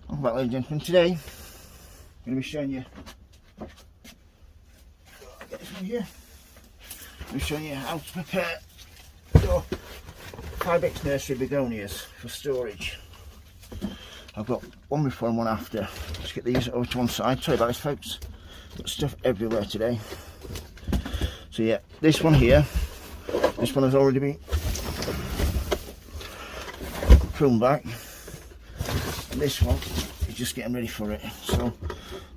Welcome back, ladies and gentlemen. Today I'm going to be showing you, get this one here. I'm going to be showing you how to prepare your 5x nursery begonias for storage. I've got one before and one after. Let's get these over to one side. Sorry about this, folks. Got stuff everywhere today. So yeah, this one here, this one has already been pruned back. And this one is just getting ready for it. So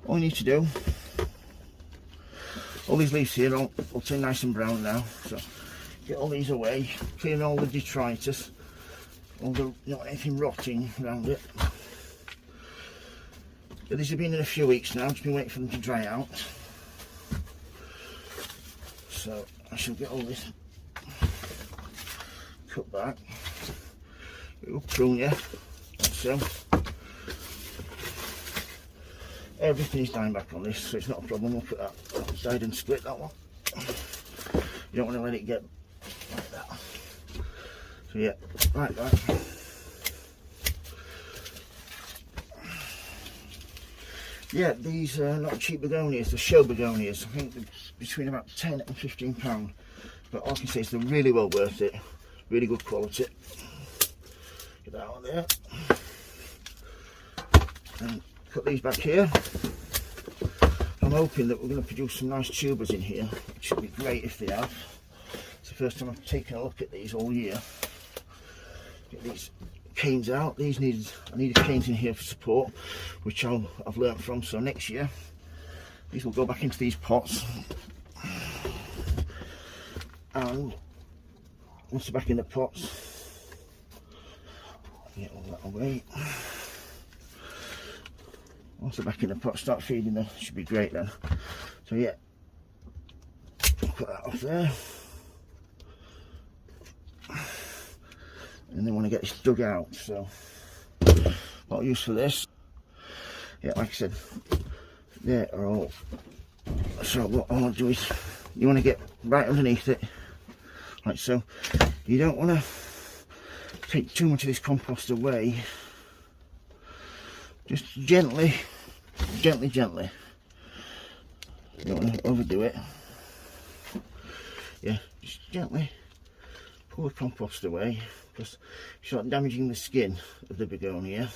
all you need to do, all these leaves here will turn nice and brown now. So get all these away, clean all the detritus, all the anything rotting around it. But these have been in a few weeks now, just been waiting for them to dry out. So I shall get all this cut back. It will prune you, like so. Everything is dying back on this, so it's not a problem. We'll put that outside and split that one. You don't want to let it get like that. So yeah, like that. Yeah, these are not cheap begonias, they're show begonias. I think they're between about £10 and £15. But all I can say is they're really well worth it. Really good quality. Get that on there. And put these back here. I'm hoping that we're going to produce some nice tubers in here, which would be great if they have. It's the first time I've taken a look at these all year. Get these canes out. I needed canes in here for support, which I've learnt from. So next year, these will go back into these pots. And once they're back in the pots, get all that away. Once they're back in the pot, start feeding them. Should be great then. So yeah, put that off there. And then want to get this dug out. So, a lot of use for this. Yeah, like I said, they are all. So what I want to do is, you want to get right underneath it, like so. You don't want to take too much of this compost away. Just gently, gently. You don't want to overdo it. Yeah, just gently pull the compost away, because you start damaging the skin of the begonia.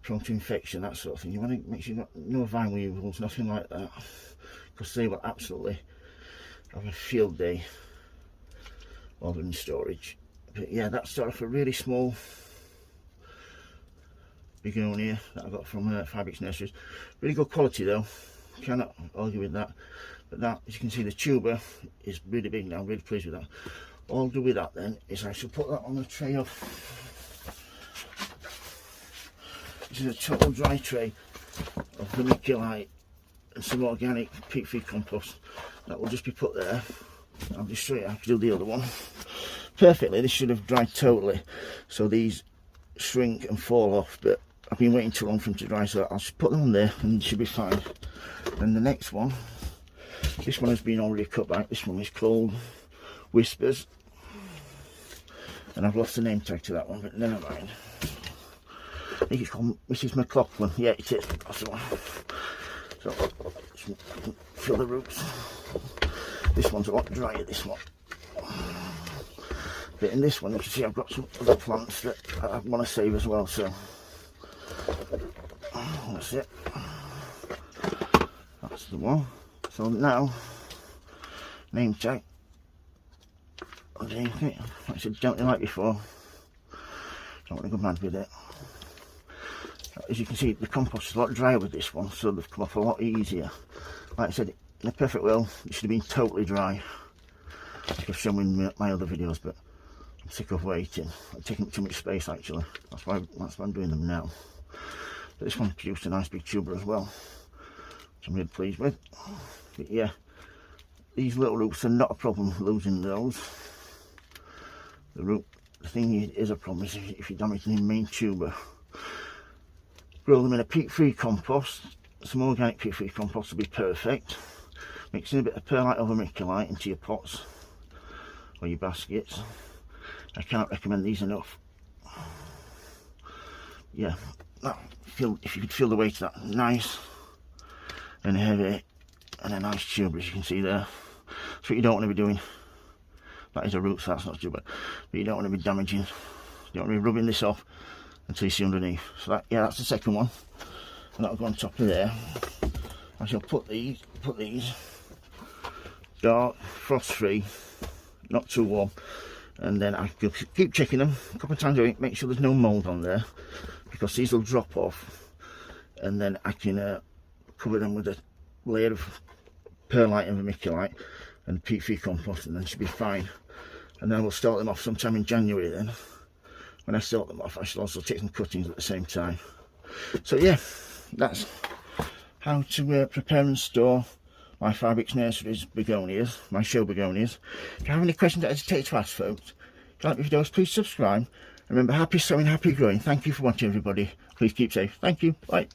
Prone to infection, that sort of thing. You want to make sure you've got no vine weevils, nothing like that, because they will absolutely have a field day while they're in storage. But yeah, that's sort of a really small begonia that I got from 5x Nurseries. Really good quality though, cannot argue with that. But that, as you can see, the tuber is really big now. I'm really pleased with that. All I'll do with that then is I shall put that on a tray of, this is a total dry tray of vermiculite and some organic peat-free compost. That will just be put there. I'll just show you how to do the other one. Perfectly, this should have dried totally, so these shrink and fall off, but I've been waiting too long for them to dry, so I'll just put them on there and it should be fine. And the next one, this one has been already cut back. This one is called Whispers, and I've lost the name tag to that one, but never mind. I think it's called Mrs. McLaughlin. Yeah, it is. That's the one. So fill the roots. This one's a lot drier, this one. But in this one, you can see I've got some other plants that I want to save as well, so that's it. That's the one. So now, name tag underneath it. Like I said, gently like before. Don't want to go mad with it. As you can see, the compost is a lot drier with this one, so they've come off a lot easier. Like I said, in a perfect world, it should have been totally dry. I've shown in my other videos, but I'm sick of waiting. I'm taking up too much space actually. That's why I'm doing them now. But this one produced a nice big tuber as well, which I'm really pleased with. But yeah, these little roots are not a problem losing those. The thing is a problem is if you damage the main tuber. Grow them in a peat-free compost. Some organic peat-free compost will be perfect. Mix in a bit of perlite or vermiculite into your pots or your baskets. I can't recommend these enough. yeah, if you could feel the weight of that, nice and heavy, and a nice tube, as you can see there. That's what you don't want to be doing. That is a root, so that's not too bad, but you don't want to be damaging, you don't want to be rubbing this off until you see underneath. So that, yeah, that's the second one, and that'll go on top of there. I shall put these dark, frost free, not too warm, and then I can keep checking them a couple of times a week, make sure there's no mould on there, because these will drop off, and then I can cover them with a layer of perlite and vermiculite and peat free compost, and then should be fine. And then we'll start them off sometime in January. Then when I start them off, I should also take some cuttings at the same time. So yeah, that's how to prepare and store my Fabrics Nurseries begonias, my show begonias. If you have any questions, don't hesitate to ask, folks. If you like my videos, please subscribe. Remember, happy sowing, happy growing. Thank you for watching, everybody. Please keep safe. Thank you. Bye.